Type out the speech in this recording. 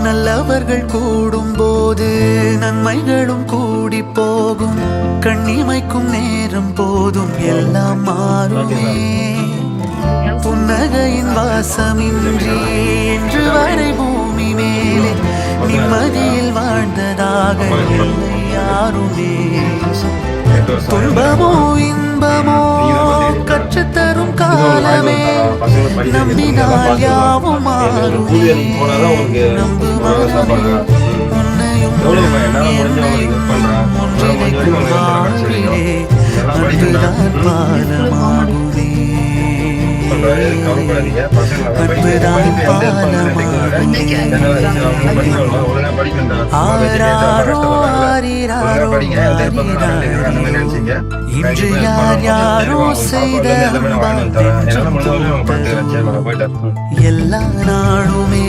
நல்லவர்கள் கூடும் போது நன்மைகளும் கூடி போகும். கண்ணிமைக்கும் நேரம் போதும் எல்லாம் மாறுமே. புன்னகையின் வாசமின்றி என்று வரை பூமி மேலே நிம்மதியில் வாழ்ந்ததாக இல்லை யாருமே. துன்பமோ இன்பமோ கற்றுத்தரும் காலமே, நம்பினால் யாவும் மாறுமே. நம்புவானே உன்னையும் என்னையும் ஒன்றிணைக்கும் வாழ்விலே அன்புதான் பாலமாகுமே. அன்புதான் பாலமாகுமே. ஆராரோ ஆரிராரோ இன்று யார் யாரோ செய்த எல்லா நாளுமே